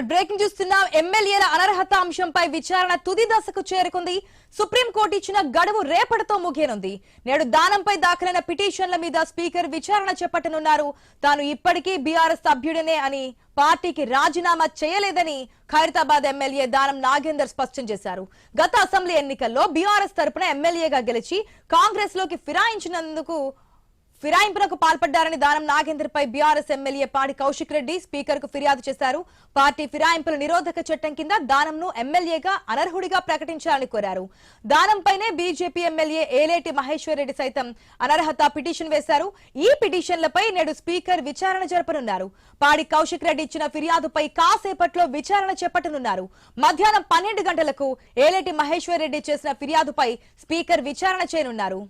Breaking చూస్తున్నాం. ఎమ్మెల్యేల అనర్హత అంశంపై విచారణ తుది దశకు చేరుకుంది. సుప్రీంకోర్టు ఇచ్చిన గడువు రేపటితో ముగియనుంది. నేడు దానంపై దాఖలైన పిటిషన్ల మీద స్పీకర్ విచారణ చేపట్టనున్నారు. తాను ఇప్పటికీ బీఆర్ఎస్ సభ్యుడినే అని, పార్టీకి రాజీనామా చేయలేదని ఖైరతాబాద్ ఎమ్మెల్యే దానం నాగేందర్ స్పష్టం చేశారు. గత అసెంబ్లీ ఎన్నికల్లో బీఆర్ఎస్ తరపున ఎమ్మెల్యేగా గెలిచి కాంగ్రెస్ లోకి ఫిరాయింపునకు పాల్పడ్డారని దానం నాగేందర్ పై బీఆర్ఎస్ ఎమ్మెల్యే పాడి కౌశిక్ రెడ్డి స్పీకర్ కు ఫిర్యాదు చేశారు. పార్టీ ఫిరాయింపుల నిరోధక చట్టం కింద దానంను ఎమ్మెల్యేగా అనర్హుడిగా ప్రకటించాలని కోరారు. దానంపైనే బీజేపీ ఎమ్మెల్యే ఏలేటి మహేశ్వర్ రెడ్డి సైతం అనర్హత పిటిషన్ వేశారు. ఈ పిటిషన్లపై నేడు స్పీకర్ విచారణ జరపనున్నారు. పాడి కౌశిక్ రెడ్డి ఇచ్చిన ఫిర్యాదుపై కాసేపట్లో విచారణ చేపట్టనున్నారు. మధ్యాహ్నం 12 గంటలకు ఏలేటి మహేశ్వర్ రెడ్డి చేసిన ఫిర్యాదుపై స్పీకర్ విచారణ చేయనున్నారు.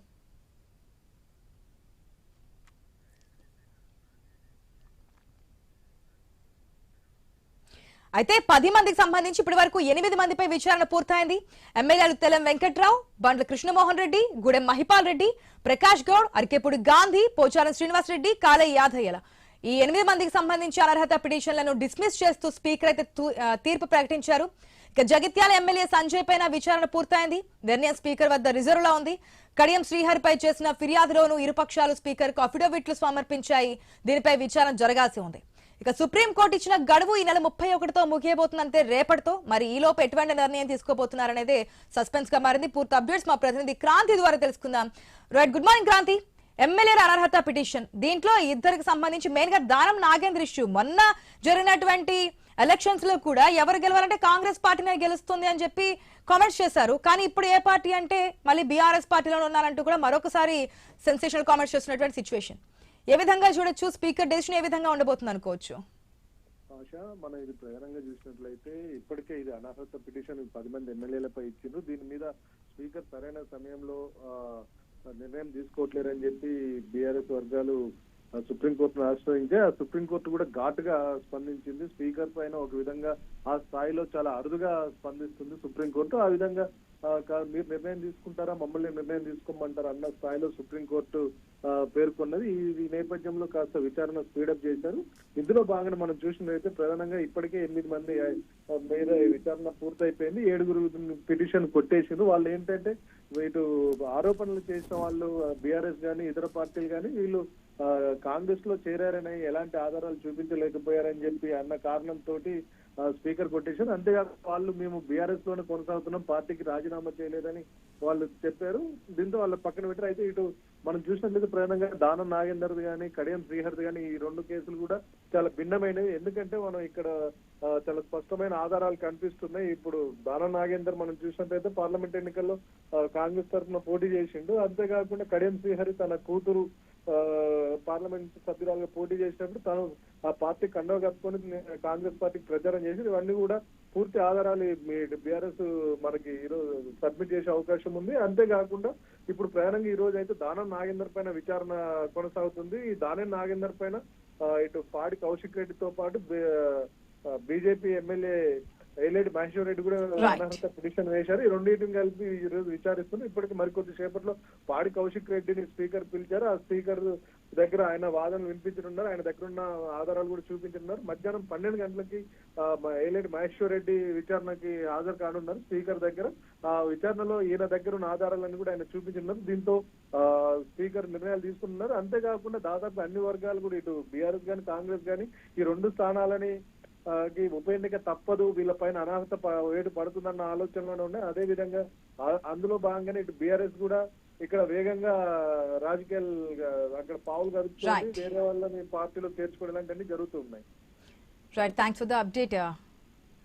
అయితే 10 మందికి సంబంధించి ఇప్పటి వరకు 8 మందిపై విచారణ పూర్తయింది. ఎమ్మెల్యేలు తెలం వెంకట్రావు, బండ్ల కృష్ణమోహన్ రెడ్డి, గూడెం మహిపాల్ రెడ్డి, ప్రకాష్ గౌడ్, అరికెపూడి గాంధీ, పోచారం శ్రీనివాస్ రెడ్డి, కాలయ్య యాదయ్యల ఈ 8 మందికి సంబంధించి అనర్హత పిటిషన్లను డిస్మిస్ చేస్తూ స్పీకర్ అయితే తీర్పు ప్రకటించారు. ఇక జగిత్యాల ఎమ్మెల్యే సంజయ్ పైన విచారణ పూర్తయింది. నిర్ణయం స్పీకర్ వద్ద రిజర్వ్ లో ఉంది. కడియం శ్రీహరిపై చేసిన ఫిర్యాదులోనూ ఇరుపక్షాలు స్పీకర్ కు అఫిడవిట్లు సమర్పించాయి. దీనిపై విచారణ జరగాల్సి ఉంది. ఇక సుప్రీంకోర్టు ఇచ్చిన గడువు ఈ నెల 31తో ముగియబోతుందంటే రేపటితో. మరి ఈ లోపు ఎటువంటి నిర్ణయం తీసుకోబోతున్నారనేది సస్పెన్స్ గా మారింది. పూర్తి అప్డేట్స్ మా ప్రతినిధి క్రాంతి ద్వారా తెలుసుకుందాం. Right, good morning Kranti. ఎమ్మెల్యేల అనర్హత పిటిషన్, దీంట్లో ఇద్దరికి సంబంధించి మెయిన్ గా దానం నాగేంద్ర ఇష్యూ. మొన్న జరిగినటువంటి ఎలక్షన్స్ లో కూడా ఎవరు గెలవాలంటే కాంగ్రెస్ పార్టీనే గెలుస్తుంది అని చెప్పి కామెంట్స్ చేశారు. కానీ ఇప్పుడు ఏ పార్టీ అంటే మళ్ళీ బీఆర్ఎస్ పార్టీలో ఉన్నారంటూ కూడా మరొకసారి సెన్సేషనల్ కామెంట్స్ చేస్తున్నటువంటి సిచ్యువేషన్. ఏ విధంగా చూడొచ్చు? స్పీకర్ డెసిషన్ ఏ విధంగా ఉండబోతుంది అనుకోవచ్చు? మనం ఇది ప్రధానంగా చూసినట్లయితే ఇప్పటికే ఇది అనర్హత పిటిషన్ 10 మంది ఎమ్మెల్యేలపై ఇచ్చిండ్రు. దీని మీద స్పీకర్ సరైన సమయంలో నిర్ణయం తీసుకోవట్లేరని చెప్పి బీఆర్ఎస్ వర్గాలు సుప్రీంకోర్టును ఆశ్రయించి ఆ సుప్రీంకోర్టు కూడా ఘాటుగా స్పందించింది. స్పీకర్ పైన ఒక విధంగా ఆ స్థాయిలో చాలా అరుదుగా స్పందిస్తుంది సుప్రీంకోర్టు. ఆ విధంగా మీరు నిర్ణయం తీసుకుంటారా, మమ్మల్ని నిర్ణయం తీసుకోమంటారా అన్న స్థాయిలో సుప్రీంకోర్టు పేర్కొన్నది. ఈ నేపథ్యంలో కాస్త విచారణ స్పీడప్ చేశారు. ఇందులో భాగంగా మనం చూసినట్లయితే ప్రధానంగా ఇప్పటికే 8 మంది మీద విచారణ పూర్తయిపోయింది. 7 పిటిషన్ కొట్టేసిండ్రు. వాళ్ళు ఏంటంటే ఇటు ఆరోపణలు చేసిన వాళ్ళు బీఆర్ఎస్ గానీ ఇతర పార్టీలు గానీ వీళ్ళు కాంగ్రెస్ లో చేరారని ఎలాంటి ఆధారాలు చూపించలేకపోయారని చెప్పి అన్న కారణంతో స్పీకర్ కొట్టేశారు. అంతేకాదు వాళ్ళు మేము బీఆర్ఎస్ లోనే కొనసాగుతున్నాం, పార్టీకి రాజీనామా చేయలేదని వాళ్ళు చెప్పారు. దీంతో వాళ్ళ పక్కన పెట్టారు. అయితే ఇటు మనం చూసినట్లయితే ప్రధానంగా దానం నాగేందర్ గానీ కడియం శ్రీహరి గానీ ఈ 2 కేసులు కూడా చాలా భిన్నమైనవి. ఎందుకంటే మనం ఇక్కడ చాలా స్పష్టమైన ఆధారాలు కనిపిస్తున్నాయి. ఇప్పుడు దానం నాగేందర్ మనం చూసినట్లయితే పార్లమెంట్ ఎన్నికల్లో కాంగ్రెస్ తరఫున పోటీ చేసిండు. అంతేకాకుండా కడియం శ్రీహరి తన కూతురు పార్లమెంట్ సభ్యురాలుగా పోటీ చేసినప్పుడు తను ఆ పార్టీ కండవ కప్పుకొని కాంగ్రెస్ పార్టీకి ప్రచారం చేసి ఇవన్నీ కూడా పూర్తి ఆధారాలు బీఆర్ఎస్ మనకి ఈరోజు సబ్మిట్ చేసే అవకాశం ఉంది. అంతేకాకుండా ఇప్పుడు ప్రధానంగా ఈ రోజు అయితే దానం నాగేందర్ పైన విచారణ కొనసాగుతుంది. ఈ దానం నాగేందర్ పైన ఇటు పాడి కౌశిక్ రెడ్డితో పాటు బీజేపీ ఎమ్మెల్యే ఏలేటి మహేశ్వర్ రెడ్డి కూడా అనర్హత పిటిషన్ వేశారు. ఈ రెండింటిని కలిపి ఈ రోజు విచారిస్తున్నారు. ఇప్పటికి మరికొద్ది సేపట్లో పాడి కౌశిక్ రెడ్డిని స్పీకర్ పిలిచారు. ఆ స్పీకర్ దగ్గర ఆయన వాదనలు వినిపించనున్నారు. ఆయన దగ్గర ఉన్న ఆధారాలు కూడా చూపించనున్నారు. మధ్యాహ్నం 12 గంటలకి ఏలేటి మహేశ్వర్ రెడ్డి విచారణకి హాజరు కానున్నారు స్పీకర్ దగ్గర. ఆ విచారణలో ఈయన దగ్గర ఉన్న ఆధారాలన్నీ కూడా ఆయన చూపించున్నారు. దీంతో స్పీకర్ నిర్ణయాలు తీసుకున్నారు. అంతేకాకుండా దాదాపు అన్ని వర్గాలు కూడా ఇటు బీఆర్ఎస్ గానీ కాంగ్రెస్ గానీ ఈ 2 స్థానాలని ఉప ఎన్నిక తప్పదు, వీళ్ళపైన అనర్హత వేటు పడుతుందన్న ఆలోచనలోనే ఉన్నాయి. అదే విధంగా అందులో భాగంగానే ఇటు బీఆర్ఎస్ కూడా ఇక్కడ వేగంగా రాజకీయాలు అక్కడ పావులు కలుపుతుంది, వేరే వాళ్ళని పార్టీలో చేర్చుకోవడం లాంటివన్నీ జరుగుతూ ఉన్నాయి. Right, thanks for the update.